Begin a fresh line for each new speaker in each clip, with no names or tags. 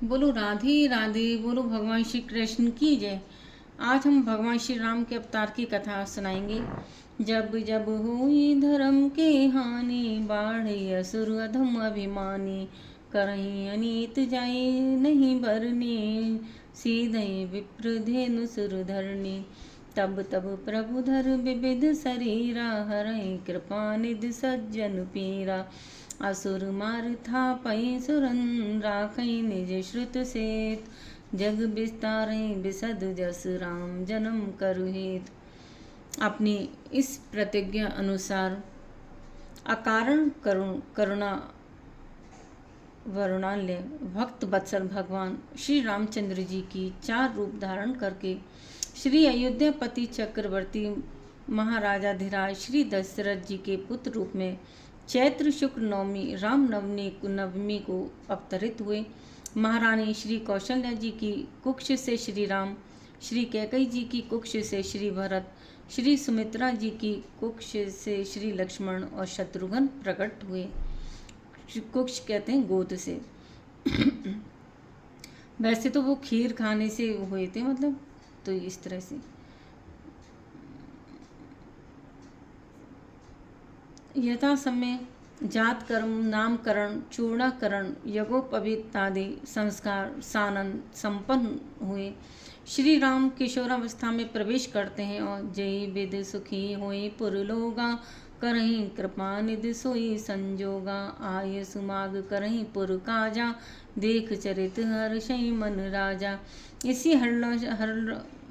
बोलो राधे राधे, बोलो भगवान श्री कृष्ण की जय। आज हम भगवान श्री राम के अवतार की कथा सुनाएंगे। जब जब हुई धर्म के हानि, बाढ़े असुर अधम अभिमानी, करहीं अनीत जाए नहीं बरने, सीधे विप्र धेनु सुर धरने। तब तब प्रभु धर विविध शरीरा, हरहि कृपा निधि सज्जन पीरा। असुर मार था पै सुरन, राखई निज श्रुत सेत, जग विस्तारई विशद जस राम जन्म करु हेत। अपनी इस प्रतिज्ञा अनुसार अकारण करुणा वरुणाल्य भक्त वत्सल भगवान श्री रामचंद्र जी की 4 रूप धारण करके श्री अयोध्यापति चक्रवर्ती महाराजाधिराज श्री दशरथ जी के पुत्र रूप में चैत्र शुक्ल नवमी राम नवमी को अवतरित हुए। महारानी श्री कौशल्या जी की कुक्ष से श्री राम, श्री कैकेयी जी की कुक्ष से श्री भरत, श्री सुमित्रा जी की कुक्ष से श्री लक्ष्मण और शत्रुघ्न प्रकट हुए। कुक्ष कहते हैं गोद से। वैसे तो वो खीर खाने से हुए थे, मतलब तो इस तरह से यथा समय जात कर्म, नामकरण, चूर्णाकरण, यज्ञोपवीत आदि संस्कार सानंद संपन्न हुए। श्री राम किशोरावस्था में प्रवेश करते हैं और जय विद सुखी होए पुरलोगा, करहीं कृपा निधि सोई संजोगा। आय सुमाग करहीं पुर काजा, देख चरित हर्षई मन राजा। इसी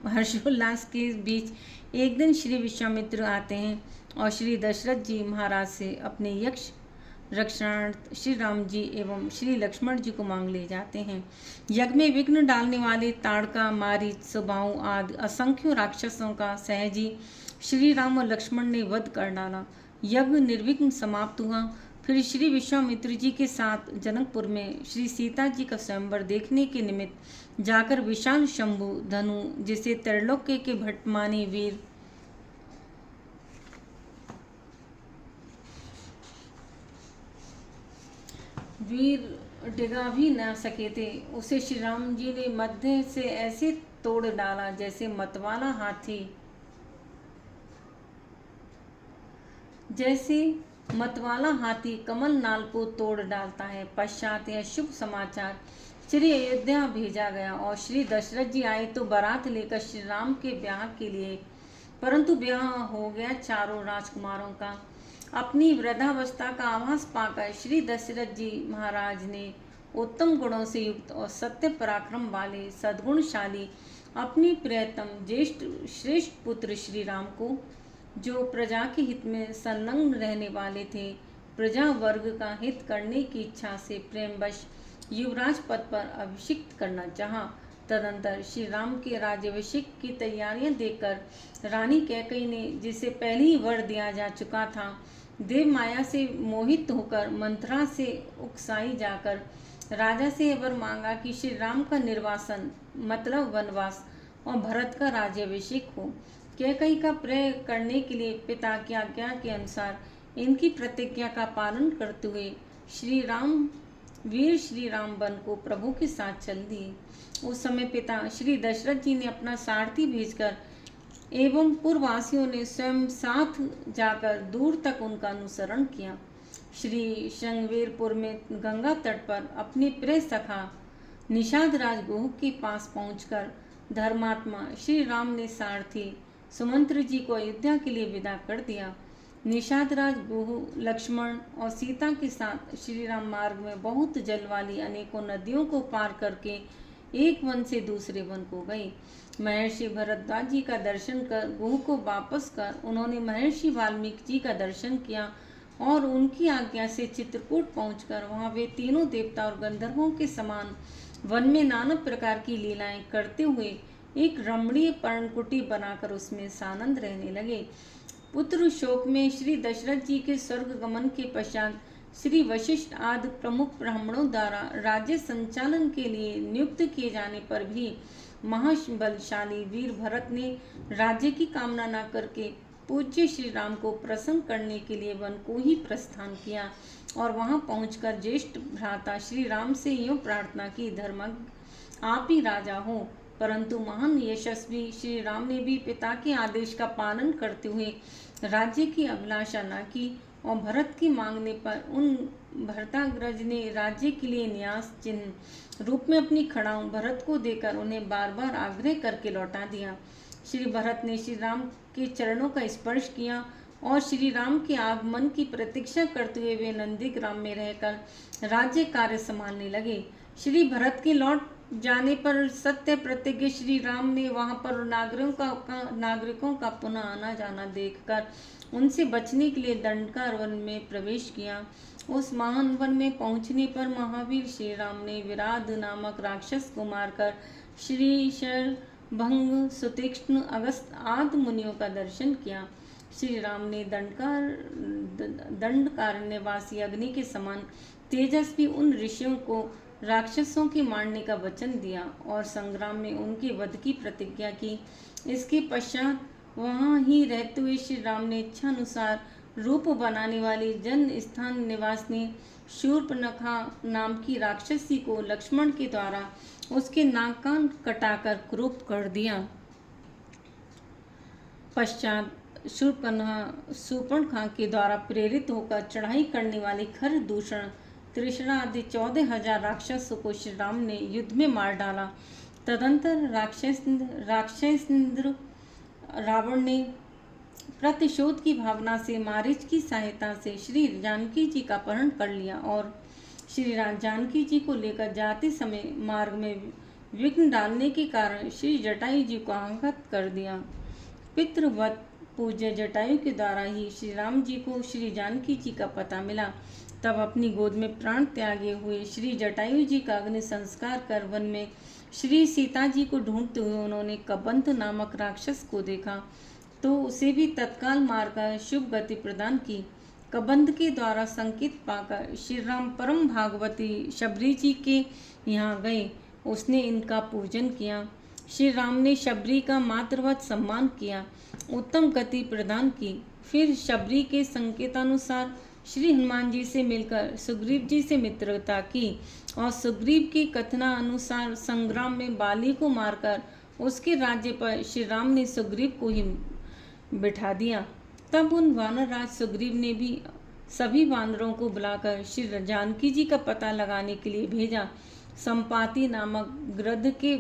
हर्षोल्लास के बीच एक दिन श्री विश्वामित्र आते हैं और श्री दशरथ जी महाराज से अपने यक्ष रक्षणार्थ श्री राम जी एवं श्री लक्ष्मण जी को मांग ले जाते हैं। यज्ञ में विघ्न डालने वाले ताड़का, मारीच, सुबाहु आदि असंख्य राक्षसों का सहजी श्री राम और लक्ष्मण ने वध कर डाला। यज्ञ निर्विघ्न समाप्त हुआ। फिर श्री विश्वामित्र जी के साथ जनकपुर में श्री सीता जी का स्वयंवर देखने के निमित्त जाकर विशाल शंभु धनु, जिसे त्रैलोक्य के भट्ट माने वीर डिगा भी न सके थे, उसे श्री राम जी ने मध्य से ऐसे तोड़ डाला जैसे मतवाला हाथी कमल नाल को तोड़ डालता है। पश्चात यह शुभ समाचार श्री अयोध्या भेजा गया और श्री दशरथ जी आए तो बारात लेकर श्री राम के ब्याह के लिए, परंतु ब्याह हो गया चारों राजकुमारों का। अपनी वृद्धावस्था का आभास पाकर श्री दशरथ जी महाराज ने उत्तम गुणों से युक्त और सत्य पराक्रम वाले सद्गुणशाली अपनी प्रियतम ज्येष्ठ श्रेष्ठ पुत्र श्री राम को, जो प्रजा के हित में संलग्न रहने वाले थे, प्रजा वर्ग का हित करने की इच्छा से प्रेमवश युवराज पद पर अभिषिक्त करना चाहा। तदंतर श्री राम के राज्याभिषेक की तैयारियां देखकर रानी कैकेयी ने, जिसे पहले ही वर दिया जा चुका था, देव माया से मोहित होकर मंत्रा से उकसाई जाकर राजा से वर मांगा कि श्री राम का निर्वासन मतलब वनवास और भरत का राज्याभिषेक हो। कैकेयी का प्रिय करने के लिए पिता की आज्ञा के अनुसार इनकी प्रतिज्ञा का पालन करते हुए श्री राम वन को प्रभु के साथ चल दिए। उस समय पिता श्री दशरथ जी ने अपना सारथी भेजकर एवं पूर्ववासियों ने स्वयं साथ जाकर दूर तक उनका अनुसरण किया। श्री श्रृंगवेरपुर में गंगा तट पर अपने प्रिय सखा निषाद राज गुह के पास पहुंचकर धर्मात्मा श्री राम ने सारथी सुमंत्र जी को अयोध्या के लिए विदा कर दिया। निषाद राज गुह लक्ष्मण और सीता के साथ श्री राम मार्ग में बहुत जल वाली अनेकों नदियों को पार करके एक वन से दूसरे वन को गए। महर्षि भरद्वाज जी का दर्शन कर गुह को वापस कर उन्होंने महर्षि वाल्मीकि जी का दर्शन किया और उनकी आज्ञा से चित्रकूट पहुंचकर वहां वे तीनों देवता और गंधर्वों के समान वन में नाना प्रकार की लीलाएं करते हुए एक रमणीय पर्णकुटी बनाकर उसमें सानंद रहने लगे। पुत्र शोक में श्री दशरथ जी के स्वर्ग गमन के पश्चात श्री वशिष्ठ आदि प्रमुख ब्राह्मणों द्वारा राज्य संचालन के लिए नियुक्त किए जाने पर भी महाबलशाली वीर भरत ने राज्य की कामना न करके पूज्य श्री राम को प्रसन्न करने के लिए वन को ही प्रस्थान किया और वहां पहुंचकर ज्येष्ठ भ्राता श्री राम से यूं प्रार्थना की, धर्मज्ञ आप ही राजा हो। परंतु महान यशस्वी श्री राम ने भी पिता के आदेश का पालन करते हुए राज्य की अभिलाषा न की और भरत की मांगने पर उन भरताग्रज ने राज्य के लिए न्यास चिन्ह रूप में अपनी खड़ाऊ भरत को देकर उन्हें बार बार आग्रह करके लौटा दिया। श्री भरत ने श्री राम के चरणों का स्पर्श किया और श्री राम के आगमन की प्रतीक्षा करते हुए वे नंदीग्राम में रहकर राज्य कार्य संभालने लगे। श्री भरत के लौट जाने पर सत्य प्रतिज्ञ श्री राम ने वहां पर नागरिकों का पुनः आना जाना देखकर उनसे बचने के लिए दंडकार वन में प्रवेश किया। उस महान वन में पहुंचने पर महावीर श्री राम ने विराध नामक राक्षस को मारकर श्री शर भंग सुतीक्ष्ण अगस्त आदि मुनियों का दर्शन किया। श्री राम ने दंडकारण्यवासी अग्नि के समान तेजस्वी उन ऋषियों को राक्षसों के मारने का वचन दिया और संग्राम में उनके वध की प्रतिज्ञा की। इसके पश्चात वहां ही रहते हुए श्री राम ने इच्छा अनुसार रूप बनाने वाली जन स्थान निवासिनी शूर्पणखा नाम की राक्षसी को लक्ष्मण के द्वारा उसके नाक कान कटाकर क्रूप कर दिया। पश्चात शूर्पणखा के द्वारा प्रेरित होकर चढ़ाई करने वाली खर दूषण त्रिशरा आदि 14,000 राक्षसों को श्री राम ने युद्ध में मार डाला। तदंतर राक्षसेंद्र रावण ने प्रतिशोध की भावना से मारीच की सहायता से श्री जानकी जी का अपहरण कर लिया और श्री जानकी जी को लेकर जाते समय मार्ग में विघ्न डालने के कारण श्री जटायु जी को आहत कर दिया। पितृवत पूज्य जटायु के द्वारा ही श्री राम जी को श्री जानकी जी का पता मिला। तब अपनी गोद में प्राण त्यागे हुए श्री जटायु जी का अग्नि संस्कार कर वन में श्री सीता जी को ढूंढते हुए उन्होंने कबंध नामक राक्षस को देखा तो उसे भी तत्काल मारकर शुभ गति प्रदान की। कबंध के द्वारा संकेत पाकर श्री राम परम भागवती शबरी जी के यहाँ गए। उसने इनका पूजन किया। श्री राम ने शबरी का मातृवत सम्मान किया, उत्तम गति प्रदान की। फिर शबरी के संकेतानुसार श्री हनुमान जी से मिलकर सुग्रीव जी से मित्रता की और सुग्रीव के कथना अनुसार संग्राम में बाली को मारकर उसके राज्य पर श्री राम ने सुग्रीव को ही बिठा दिया। तब उन वानरराज सुग्रीव ने भी सभी वानरों को बुलाकर श्री जानकी जी का पता लगाने के लिए भेजा। संपाति नामक गृध्र के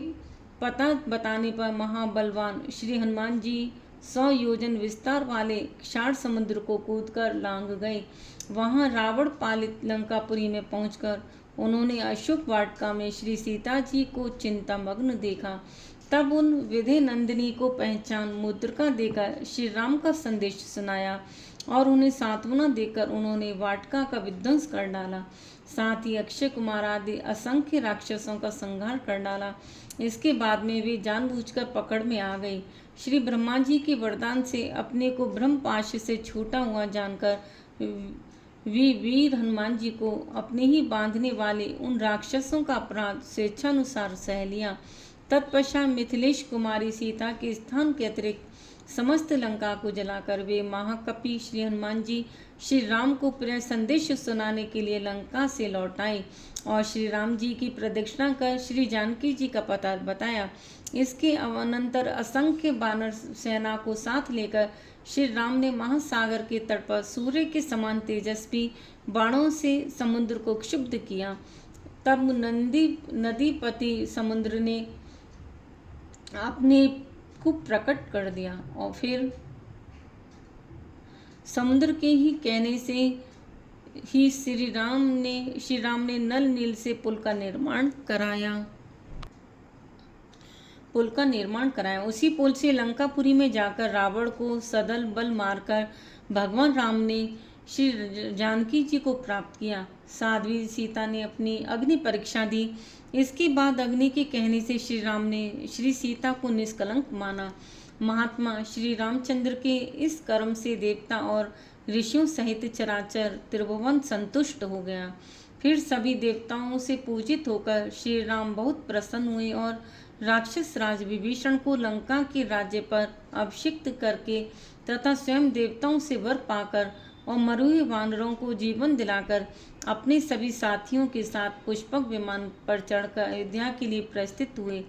पता बताने पर महाबलवान श्री हनुमान जी 100 योजन विस्तार वाले क्षार समुद्र को कूदकर लांग गए। वहां रावण पालित लंकापुरी में पहुंचकर उन्होंने अशोक वाटिका में श्री सीता जी को चिंतामग्न देखा। तब उन विधि नंदिनी को पहचान मुद्रिका देकर श्री राम का संदेश सुनाया और उन्हें सांत्वना देकर उन्होंने वाटिका का विध्वंस कर डाला। साथ ही अक्षय कुमार आदि असंख्य राक्षसों का संहार कर डाला। इसके बाद में वे जानबूझकर पकड़ में आ गए। श्री ब्रह्मा जी के वरदान से अपने को ब्रह्मपाश से छूटा हुआ जानकर वीर हनुमान जी को अपने ही बांधने वाले उन राक्षसों का अपराध स्वेच्छानुसार सह लिया। तत्पश्चात मिथिलेश कुमारी सीता के स्थान के अतिरिक्त समस्त लंका को जलाकर वे महाकपि श्री हनुमान जी श्री राम को प्रिय संदेश सुनाने के लिए लंका से लौट आए और श्री राम जी की प्रदक्षिणा कर श्री जानकी जी का पता बताया। इसके अनंतर असंख्य वानर सेना को साथ लेकर श्री राम ने महासागर के तट पर सूर्य के समान तेजस्वी बाणों से समुद्र को क्षुब्ध किया। तब नदीपति समुद्र ने अपने को प्रकट कर दिया और फिर समुद्र के ही कहने से ही श्री राम ने नल नील से पुल का निर्माण कराया। उसी पुल से लंकापुरी में जाकर रावण को सदल बल मारकर भगवान राम ने श्री जानकी जी को प्राप्त किया। साध्वी सीता ने अपनी अग्नि परीक्षा दी। इसके बाद अग्नि के कहने से श्री राम ने श्री सीता को निष्कलंक माना। महात्मा श्री रामचंद्र के इस कर्म से देवता और ऋषियों सहित चराचर त्रिभुवन संतुष्ट हो गया। फिर सभी देवताओं से पूजित होकर श्री राम बहुत प्रसन्न हुए और राक्षस राज विभीषण को लंका के राज्य पर अभिषिक्त करके तथा स्वयं देवताओं से वर पाकर और मरे हुए वानरों को जीवन दिलाकर अपने सभी साथियों के साथ पुष्पक विमान पर चढ़कर अयोध्या के लिए प्रस्थित हुए।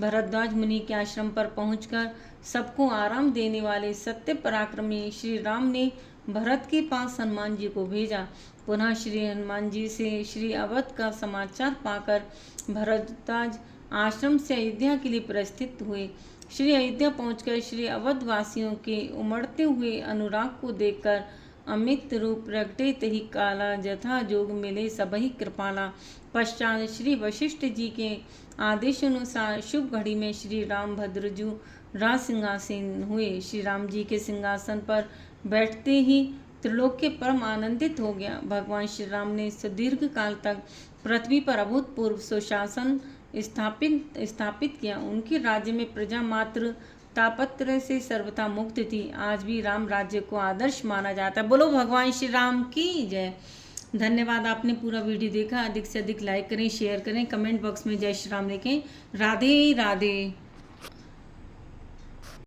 भरद्वाज मुनि के आश्रम पर पहुंचकर सबको आराम देने वाले सत्य पराक्रमी श्री राम ने भरत के पास हनुमान जी को भेजा। पुनः श्री हनुमान जी से श्री अवध का समाचार पाकर भरद्वाज आश्रम से अयोध्या के लिए प्रस्थित हुए। श्री अयोध्या पहुंचकर श्री अवध वासियों के उमड़ते हुए अनुराग को देखकर अमित रूप प्रगटे तही काला जथा जोग मिले सबही कृपाला। पश्चात श्री वशिष्ठ जी के आदेशानुसार शुभ घड़ी में श्री राम भद्रजू राज सिंहासन हुए। श्री राम जी के सिंहासन पर बैठते ही त्रिलोक्य परम आनंदित हो गया। भगवान श्री राम ने सुदीर्घ काल तक पृथ्वी पर अभूतपूर्व सुशासन स्थापित किया। उनके राज्य में प्रजा मात्र तापत्र से सर्वथा मुक्त थी। आज भी राम राज्य को आदर्श माना जाता है। बोलो भगवान श्री राम की जय। धन्यवाद, आपने पूरा वीडियो देखा। अधिक से अधिक लाइक करें, शेयर करें, कमेंट बॉक्स में जय श्री राम लिखें। राधे राधे।